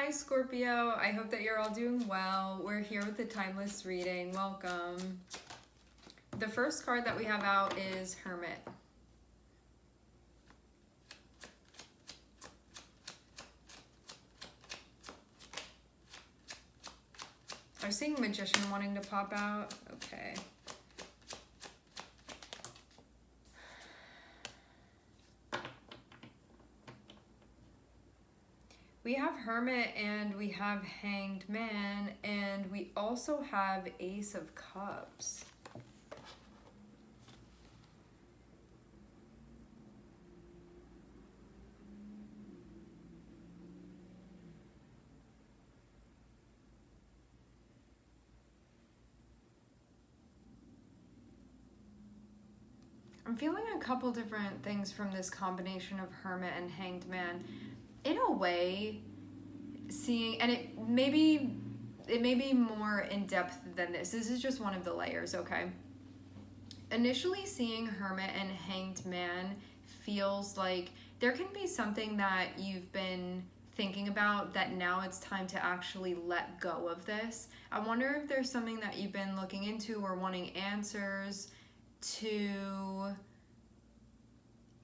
Hi Scorpio, I hope that you're all doing well. We're here with the Timeless reading. Welcome. The first card that we have out is Hermit. I was seeing Magician wanting to pop out. Okay. We have Hermit and we have Hanged Man and we also have Ace of Cups. I'm feeling a couple different things from this combination of Hermit and Hanged Man. In a way, seeing, and it may be more in depth than this. This is just one of the layers, okay? Initially seeing Hermit and Hanged Man feels like there can be something that you've been thinking about that now it's time to actually let go of this. I wonder if there's something that you've been looking into or wanting answers to,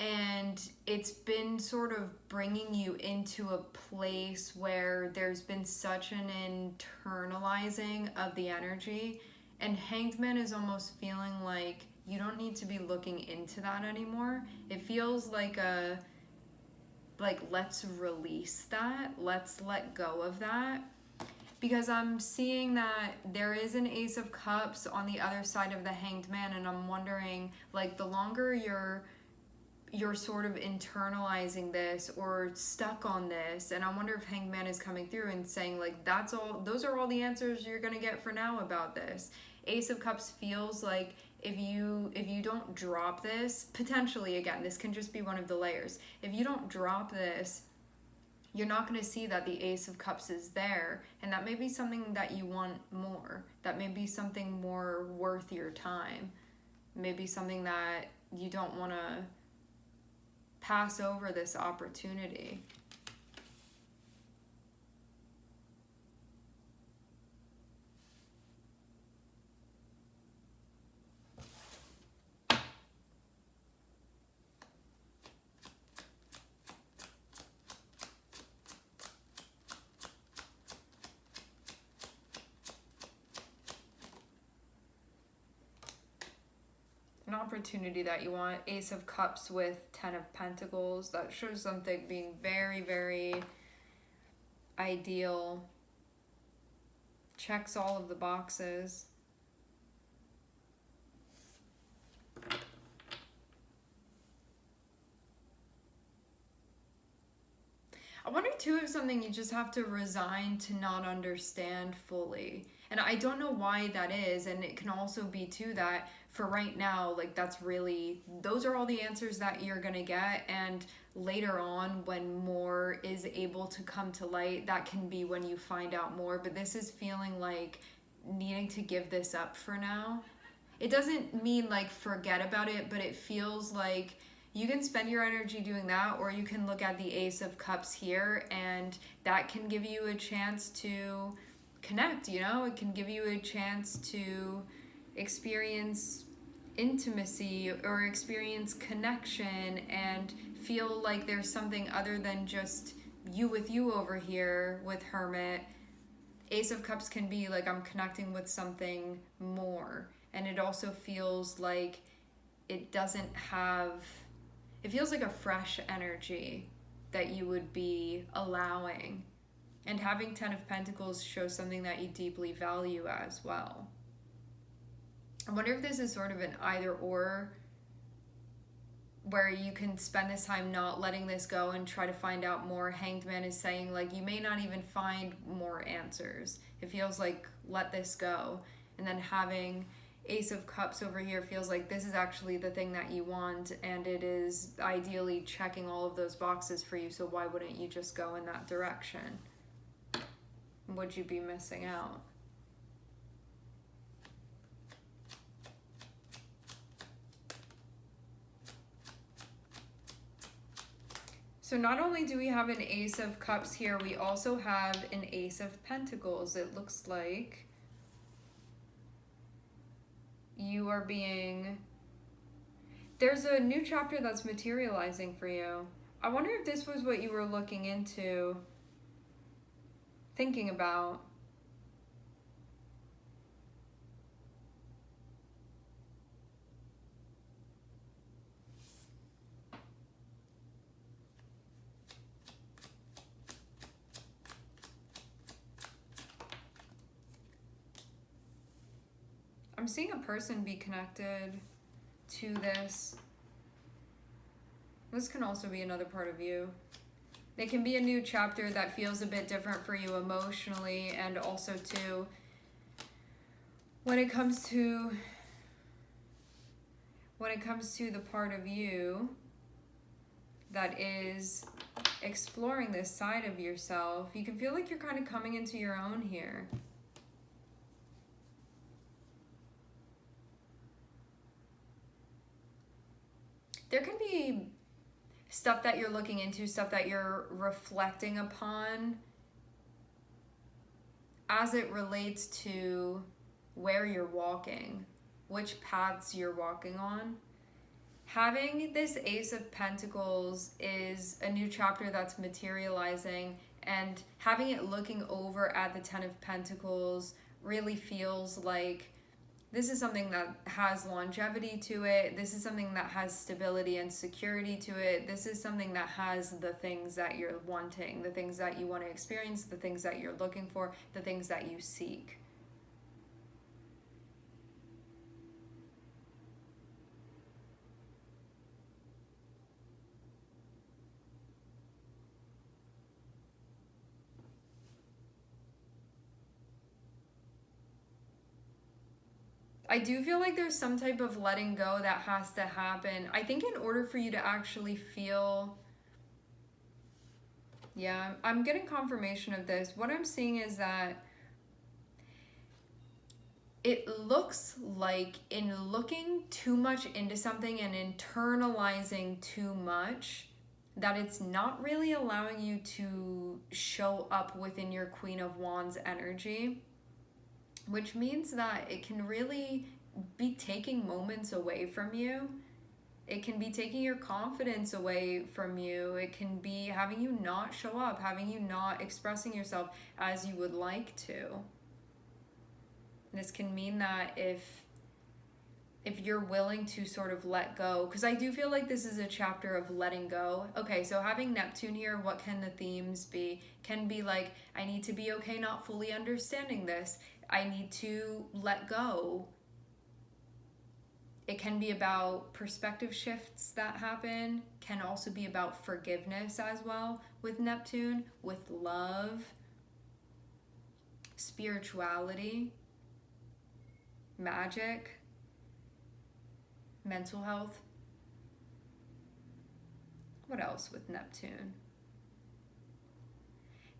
and it's been sort of bringing you into a place where there's been such an internalizing of the energy, and Hanged Man is almost feeling like you don't need to be looking into that anymore. It feels like let's release that, let's let go of that. Because I'm seeing that there is an Ace of Cups on the other side of the Hanged Man, and I'm wondering, like, the longer you're sort of internalizing this or stuck on this, and I wonder if Hanged Man is coming through and saying, like, those are all the answers you're gonna get for now about this. Ace of Cups feels like if you don't drop this, potentially, again, this can just be one of the layers. If you don't drop this, you're not going to see that the Ace of Cups is there, and that may be something that you want more. That may be something more worth your time. Maybe something that you don't want to pass over this opportunity. An opportunity that you want. Ace of Cups with 10 of Pentacles. That shows something being very, very ideal. Checks all of the boxes. I wonder too if something you just have to resign to not understand fully. And I don't know why that is, and it can also be too that for right now, like, those are all the answers that you're gonna get, and later on when more is able to come to light, that can be when you find out more. But this is feeling like needing to give this up for now. It doesn't mean like forget about it, but it feels like you can spend your energy doing that, or you can look at the Ace of Cups here, and that can give you a chance to connect, you know? It can give you a chance to experience intimacy or experience connection and feel like there's something other than just you with you over here with Hermit. Ace of Cups can be like, I'm connecting with something more. And it also feels like it feels like a fresh energy that you would be allowing. And having 10 of Pentacles shows something that you deeply value as well. I wonder if this is sort of an either or, where you can spend this time not letting this go and try to find out more. Hanged Man is saying, like, you may not even find more answers. It feels like, let this go. And then having Ace of Cups over here feels like this is actually the thing that you want, and it is ideally checking all of those boxes for you, so why wouldn't you just go in that direction? Would you be missing out? So not only do we have an Ace of Cups here, we also have an Ace of Pentacles. It looks like you are being... There's a new chapter that's materializing for you. I wonder if this was what you were looking into, thinking about. I'm seeing a person be connected to this. This can also be another part of you. It can be a new chapter that feels a bit different for you emotionally, and also too, when it comes to the part of you that is exploring this side of yourself, you can feel like you're kind of coming into your own here. There can be stuff that you're looking into, stuff that you're reflecting upon as it relates to where you're walking, which paths you're walking on. Having this Ace of Pentacles is a new chapter that's materializing, and having it looking over at the Ten of Pentacles really feels like this is something that has longevity to it. This is something that has stability and security to it. This is something that has the things that you're wanting, the things that you want to experience, the things that you're looking for, the things that you seek. I do feel like there's some type of letting go that has to happen. I think in order for you to actually feel... Yeah, I'm getting confirmation of this. What I'm seeing is that it looks like in looking too much into something and internalizing too much, that it's not really allowing you to show up within your Queen of Wands energy. Which means that it can really be taking moments away from you. It can be taking your confidence away from you. It can be having you not show up, having you not expressing yourself as you would like to. This can mean that if you're willing to sort of let go, because I do feel like this is a chapter of letting go. Okay, so having Neptune here, what can the themes be? Can be like, I need to be okay not fully understanding this. I need to let go. It can be about perspective shifts that happen. Can also be about forgiveness as well with Neptune, with love, spirituality, magic, mental health. What else with Neptune?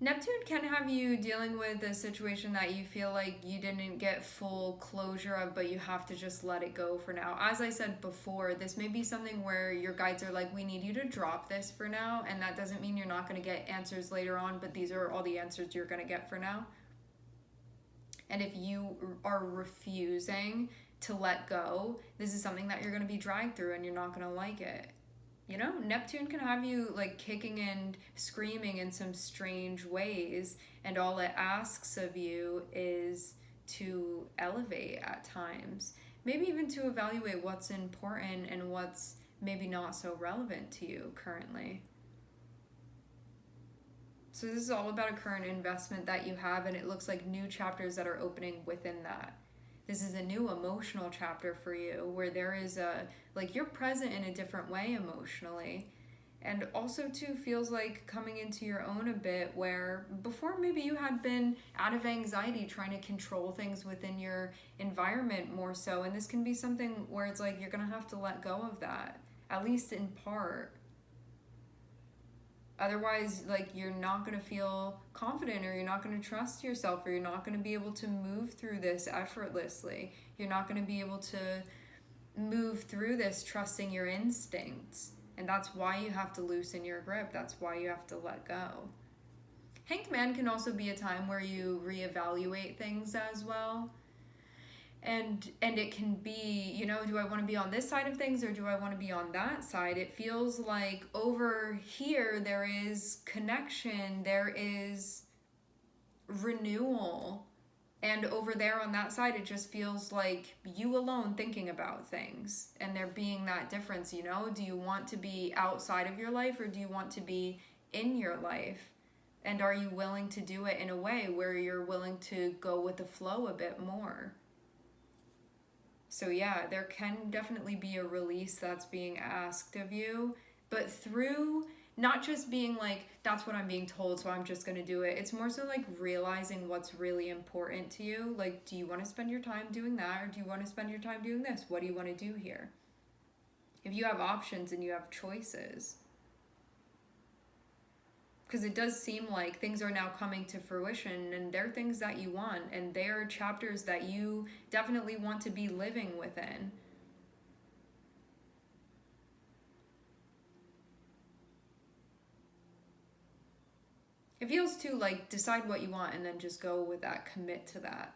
Neptune can have you dealing with a situation that you feel like you didn't get full closure of, but you have to just let it go for now. As I said before, this may be something where your guides are like, we need you to drop this for now, and that doesn't mean you're not going to get answers later on, but these are all the answers you're going to get for now. And if you are refusing to let go, this is something that you're going to be dragged through, and you're not going to like it. You know, Neptune can have you like kicking and screaming in some strange ways, and all it asks of you is to elevate at times. Maybe even to evaluate what's important and what's maybe not so relevant to you currently. So this is all about a current investment that you have, and it looks like new chapters that are opening within that. This is a new emotional chapter for you where there is like you're present in a different way emotionally. And also too feels like coming into your own a bit, where before maybe you had been out of anxiety trying to control things within your environment more so. And this can be something where it's like you're going to have to let go of that, at least in part. Otherwise, like, you're not going to feel confident, or you're not going to trust yourself, or you're not going to be able to move through this effortlessly. You're not going to be able to move through this trusting your instincts. And that's why you have to loosen your grip. That's why you have to let go. Hanged Man can also be a time where you reevaluate things as well. And it can be, you know, do I want to be on this side of things or do I want to be on that side? It feels like over here there is connection, there is renewal. And over there on that side, it just feels like you alone thinking about things. And there being that difference, you know? Do you want to be outside of your life or do you want to be in your life? And are you willing to do it in a way where you're willing to go with the flow a bit more? So yeah, there can definitely be a release that's being asked of you, but through not just being like, that's what I'm being told, so I'm just going to do it. It's more so like realizing what's really important to you. Like, do you want to spend your time doing that, or do you want to spend your time doing this? What do you want to do here? If you have options and you have choices. Because it does seem like things are now coming to fruition and they're things that you want and they're chapters that you definitely want to be living within. It feels too like decide what you want and then just go with that, commit to that.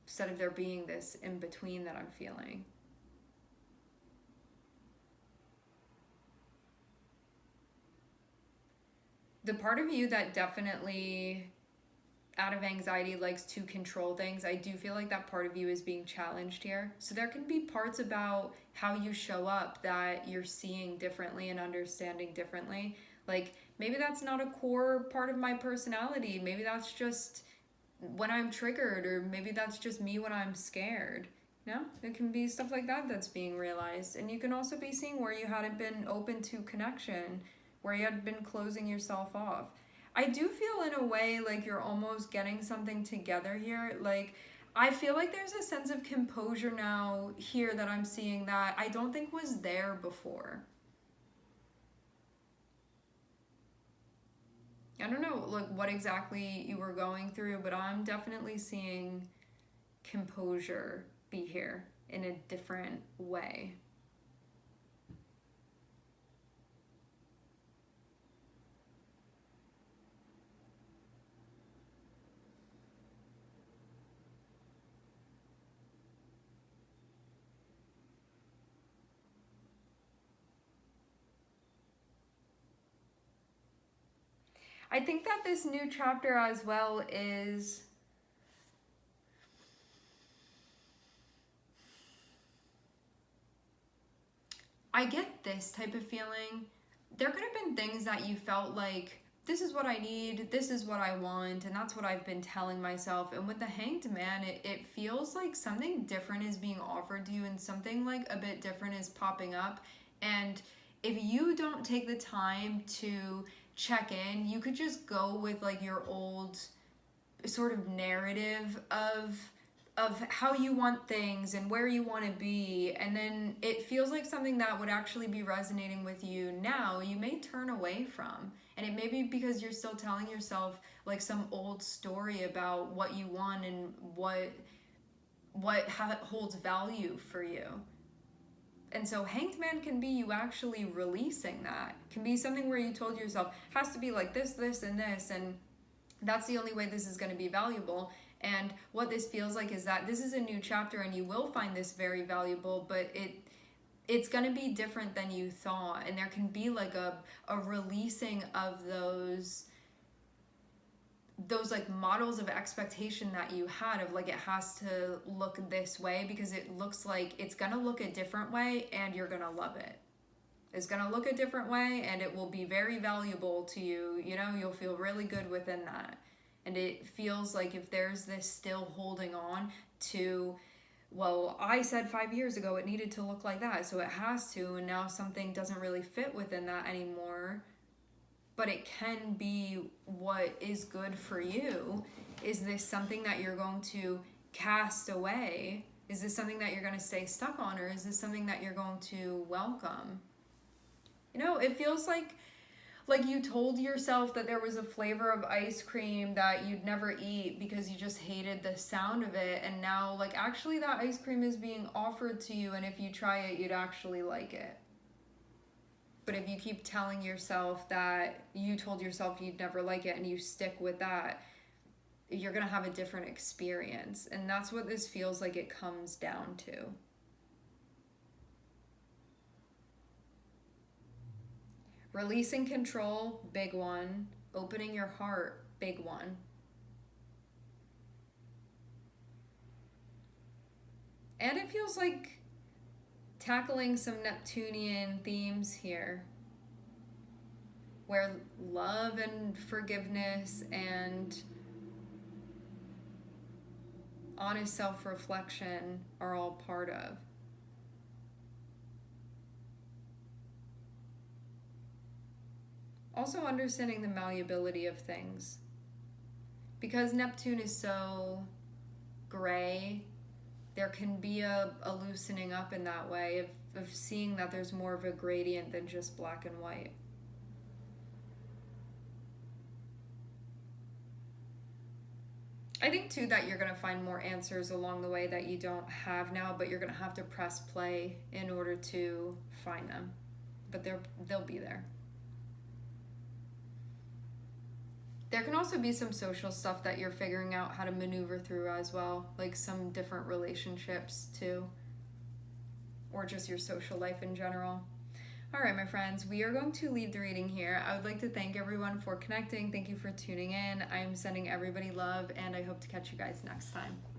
Instead of there being this in between that I'm feeling. The part of you that definitely out of anxiety likes to control things, I do feel like that part of you is being challenged here. So there can be parts about how you show up that you're seeing differently and understanding differently. Like maybe that's not a core part of my personality. Maybe that's just when I'm triggered, or maybe that's just me when I'm scared. No, it can be stuff like that that's being realized. And you can also be seeing where you hadn't been open to connection, where you had been closing yourself off. I do feel in a way like you're almost getting something together here. Like, I feel like there's a sense of composure now here that I'm seeing that I don't think was there before. I don't know like what exactly you were going through, but I'm definitely seeing composure be here in a different way. I think that this new chapter as well is I get this type of feeling. There could have been things that you felt like, this is what I need, this is what I want, and that's what I've been telling myself. And with the Hanged Man, it feels like something different is being offered to you and something like a bit different is popping up. And if you don't take the time to check in, you could just go with like your old sort of narrative of how you want things and where you want to be, and then it feels like something that would actually be resonating with you now, you may turn away from. And it may be because you're still telling yourself like some old story about what you want and what holds value for you. And so Hanged Man can be you actually releasing that. Can be something where you told yourself, has to be like this, this, and this, and that's the only way this is going to be valuable. And what this feels like is that this is a new chapter and you will find this very valuable, but it's going to be different than you thought. And there can be like a releasing of those like models of expectation that you had of like it has to look this way because it looks like it's going to look a different way and you're going to love it. It's going to look a different way and it will be very valuable to you. You know, you'll feel really good within that. And it feels like if there's this still holding on to, well, I said 5 years ago it needed to look like that, so it has to, and now something doesn't really fit within that anymore, but it can be what is good for you. Is this something that you're going to cast away? Is this something that you're going to stay stuck on, or is this something that you're going to welcome? You know, it feels like you told yourself that there was a flavor of ice cream that you'd never eat because you just hated the sound of it, and now like actually that ice cream is being offered to you, and if you try it you'd actually like it. But if you keep telling yourself that you told yourself you'd never like it and you stick with that, you're going to have a different experience. And that's what this feels like it comes down to. Releasing control, big one. Opening your heart, big one. And it feels like tackling some Neptunian themes here, where love and forgiveness and honest self-reflection are all part of. Also understanding the malleability of things. Because Neptune is so gray, there can be a loosening up in that way of seeing that there's more of a gradient than just black and white. I think too that you're going to find more answers along the way that you don't have now, but you're going to have to press play in order to find them. But they'll be there. There can also be some social stuff that you're figuring out how to maneuver through as well, like some different relationships too, or just your social life in general. All right, my friends, we are going to leave the reading here. I would like to thank everyone for connecting. Thank you for tuning in. I'm sending everybody love, and I hope to catch you guys next time.